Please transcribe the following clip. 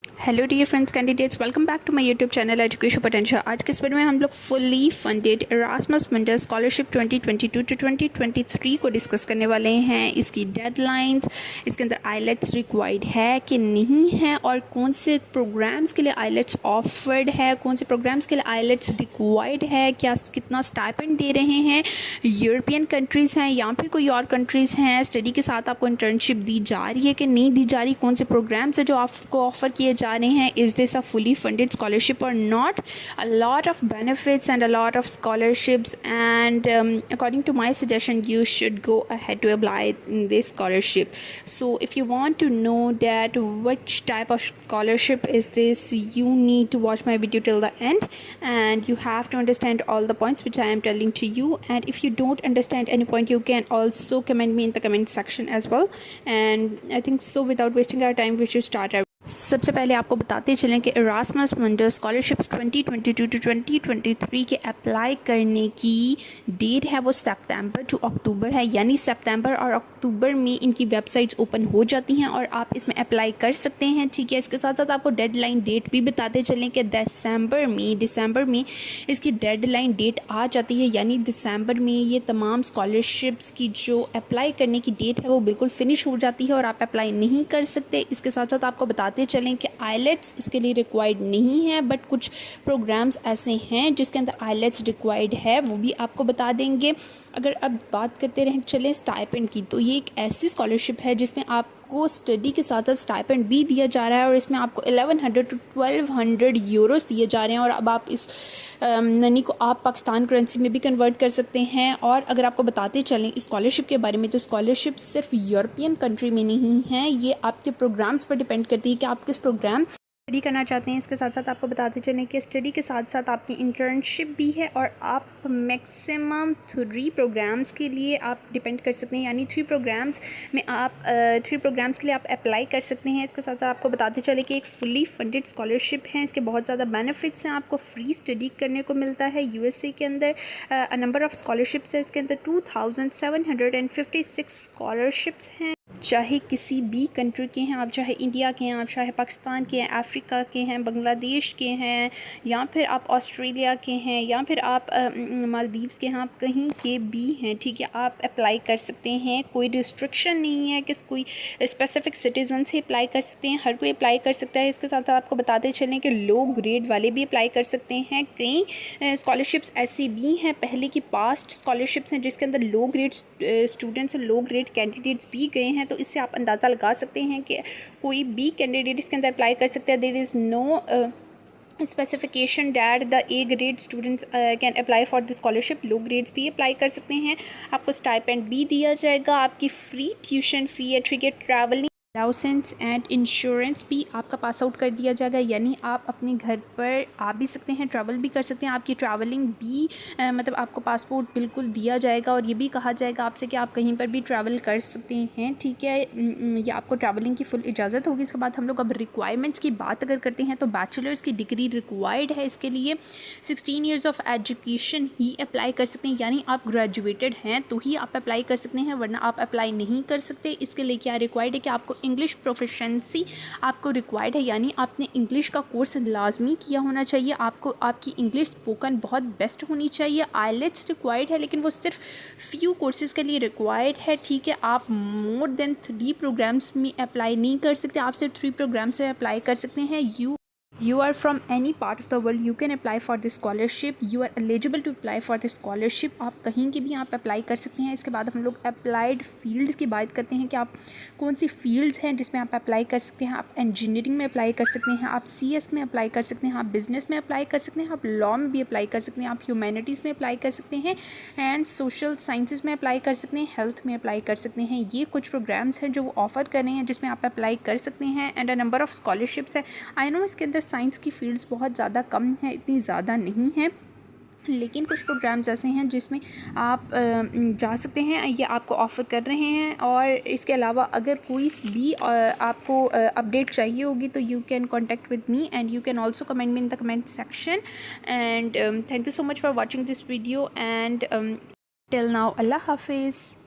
Hello dear friends candidates, welcome back to my YouTube channel education potential. आज के इस video में हम लोग fully funded Erasmus Mundus scholarship 2022 to 2023 को डिस्कस करने वाले हैं। इसकी डेडलाइंस, इसके अंदर आईलेट्स रिक्वायर्ड है कि नहीं है, और कौन से प्रोग्राम्स के लिए आईलेट्स ऑफर्ड है, कौन से प्रोग्राम्स के लिए आईलेट्स रिक्वायर्ड है, क्या कितना स्टाइपेंड दे रहे हैं, यूरोपियन कंट्रीज़ हैं या फिर कोई और कंट्रीज़ हैं, स्टडी के साथ आपको इंटर्नशिप दी जा रही है कि नहीं दी जा रही, कौन से प्रोग्राम्स है जो आपको ऑफर किए जा रहे हैं, is this a fully funded scholarship or not, a lot of benefits and a lot of scholarships, and according to my suggestion you should go ahead to apply in this scholarship. So if you want to know that which type of scholarship is this, you need to watch my video till the end, and you have to understand all the points which I am telling to you. And if you don't understand any point, you can also comment me in the comment section as well. And I think so, without wasting our time, we should start our सबसे पहले आपको बताते चलें कि Erasmus मुंडस scholarships 2022 to 2023 के apply करने की date है वो सितंबर टू अक्टूबर है, यानी सितंबर और अक्टूबर में इनकी वेबसाइट्स ओपन हो जाती हैं और आप इसमें अप्लाई कर सकते हैं। ठीक है, इसके साथ साथ आपको डेडलाइन डेट भी बताते चलें कि दिसंबर में इसकी डेडलाइन डेट आ जाती है, यानी दिसंबर में ये तमाम स्कॉलरशिप्स की जो अप्लाई करने की डेट है वो बिल्कुल फिनिश हो जाती है और आप अप्लाई नहीं कर सकते। इसके साथ साथ आपको बताते चलें कि आईलेट्स इसके लिए रिक्वायर्ड नहीं है, बट कुछ प्रोग्राम्स ऐसे हैं जिसके अंदर आईलेट्स रिक्वायर्ड है, वो भी आपको बता देंगे। अगर अब बात करते रहें चलें स्टाइपेंड की, तो ये एक ऐसी स्कॉलरशिप है जिसमें आपको स्टडी के साथ साथ स्टाइपेंड भी दिया जा रहा है और इसमें आपको 1100 टू 1200 यूरोस दिए जा रहे हैं, और अब आप इस मनी को आप पाकिस्तान करेंसी में भी कन्वर्ट कर सकते हैं। और अगर आपको बताते चलें इस स्कॉलरशिप के बारे में, तो स्कॉलरशिप सिर्फ यूरोपियन कंट्री में नहीं है, ये आपके प्रोग्राम्स पर डिपेंड करती है कि आप किस प्रोग्राम स्टडी करना चाहते हैं। इसके साथ साथ आपको बताते चलें कि स्टडी के साथ साथ आपकी इंटर्नशिप भी है, और आप मैक्सिमम 3 प्रोग्राम्स के लिए आप डिपेंड कर सकते हैं, यानी 3 प्रोग्राम्स में आप 3 प्रोग्राम्स के लिए आप अप्लाई कर सकते हैं। इसके साथ साथ आपको बताते चले कि एक फुली फंडेड स्कॉलरशिप है, इसके बहुत ज़्यादा बेनिफिट्स हैं, आपको फ्री स्टडी करने को मिलता है यूएसए के अंदर। नंबर ऑफ़ स्कॉलरशिप्स है इसके अंदर 2756 स्कॉलरशिप्स हैं, चाहे किसी भी कंट्री के हैं आप, चाहे इंडिया के हैं आप, चाहे पाकिस्तान के हैं, अफ्रीका के हैं, बांग्लादेश के हैं, या फिर आप ऑस्ट्रेलिया के हैं, या फिर आप मालदीव्स के हैं, आप कहीं के भी हैं। ठीक है, आप अप्लाई कर सकते हैं, कोई रिस्ट्रिक्शन नहीं है कि कोई स्पेसिफिक सिटीज़न से अप्लाई कर सकते हैं, हर कोई अप्लाई कर सकता है। इसके साथ साथ आपको बताते चलें कि लो ग्रेड वाले भी अप्लाई कर सकते हैं। कई स्कॉलरशिप्स ऐसी भी हैं, पहले की पास्ट स्कॉलरशिप्स हैं जिसके अंदर लो ग्रेड स्टूडेंट्स और लो ग्रेड कैंडिडेट्स भी गए हैं, तो इससे आप अंदाज़ा लगा सकते हैं कि कोई भी कैंडिडेट इसके अंदर अप्लाई कर सकते हैं। There is no specification that the A grade students can apply for the scholarship, low grades भी अप्लाई कर सकते हैं। आपको स्टाइपेंड भी दिया जाएगा, आपकी फ्री ट्यूशन फ़ी है, ठीक है, ट्रैवलिंग लाइसेंस एंड इंश्योरेंस भी आपका पास आउट कर दिया जाएगा, यानी आप अपने घर पर आ भी सकते हैं, ट्रैवल भी कर सकते हैं, आपकी ट्रैवलिंग भी मतलब आपको पासपोर्ट बिल्कुल दिया जाएगा, और ये भी कहा जाएगा आपसे कि आप कहीं पर भी ट्रैवल कर सकते हैं। ठीक है, ये आपको ट्रैवलिंग की फुल इजाज़त होगी। इसके बाद हम लोग अब रिक्वायरमेंट्स की बात अगर करते हैं, तो बैचलर्स की डिग्री रिक्वायर्ड है, इसके लिए 16 years of education he apply कर सकते हैं, यानी आप ग्रेजुएटेड हैं तो ही आप अप्लाई कर सकते हैं, वरना आप अप्लाई नहीं कर सकते। इसके लिए क्या रिक्वायर्ड है कि आपको इंग्लिश प्रोफिशिएंसी आपको रिक्वायर्ड है, यानी आपने इंग्लिश का कोर्स लाजमी किया होना चाहिए, आपको आपकी इंग्लिश स्पोकन बहुत बेस्ट होनी चाहिए। आईलेट्स रिक्वायर्ड है, लेकिन वो सिर्फ फ्यू कोर्सेज़ के लिए रिक्वायर्ड है। ठीक है, आप मोर देन 3 प्रोग्राम्स में अप्लाई नहीं कर सकते, आप सिर्फ 3 प्रोग्राम्स में अप्लाई कर सकते हैं। You are from any part of the world, you can apply for this scholarship, you are eligible to apply for this scholarship, आप कहीं के भी आप अप्लाई कर सकते हैं। इसके बाद हम लोग अप्लाइड फील्ड्स की बात करते हैं कि आप कौन सी फील्ड्स हैं जिसमें आप अप्लाई कर सकते हैं। आप इंजीनियरिंग में अप्लाई कर सकते हैं, आप सीएस में अप्लाई कर सकते हैं, आप बिजनेस में अप्लाई कर सकते हैं, आप लॉ में भी अप्लाई कर सकते हैं, आप ह्यूमैनिटीज़ में अप्लाई कर सकते हैं, एंड सोशल साइंसेज में अप्लाई कर सकते हैं, हेल्थ में अप्लाई कर सकते हैं। ये कुछ प्रोग्राम्स हैं जो वो ऑफ़र कर रहे हैं जिसमें आप अप्लाई कर सकते हैं, and a number of scholarships है। आई नो इसके अंदर साइंस की फील्ड्स बहुत ज़्यादा कम है, इतनी ज़्यादा नहीं है, लेकिन कुछ प्रोग्राम्स ऐसे हैं जिसमें आप जा सकते हैं, ये आपको ऑफ़र कर रहे हैं। और इसके अलावा अगर कोई भी आपको अपडेट चाहिए होगी तो you can contact with me, and you can also comment me in the comment section. And thank you so much for watching this video, and till now अल्लाह हाफिज़।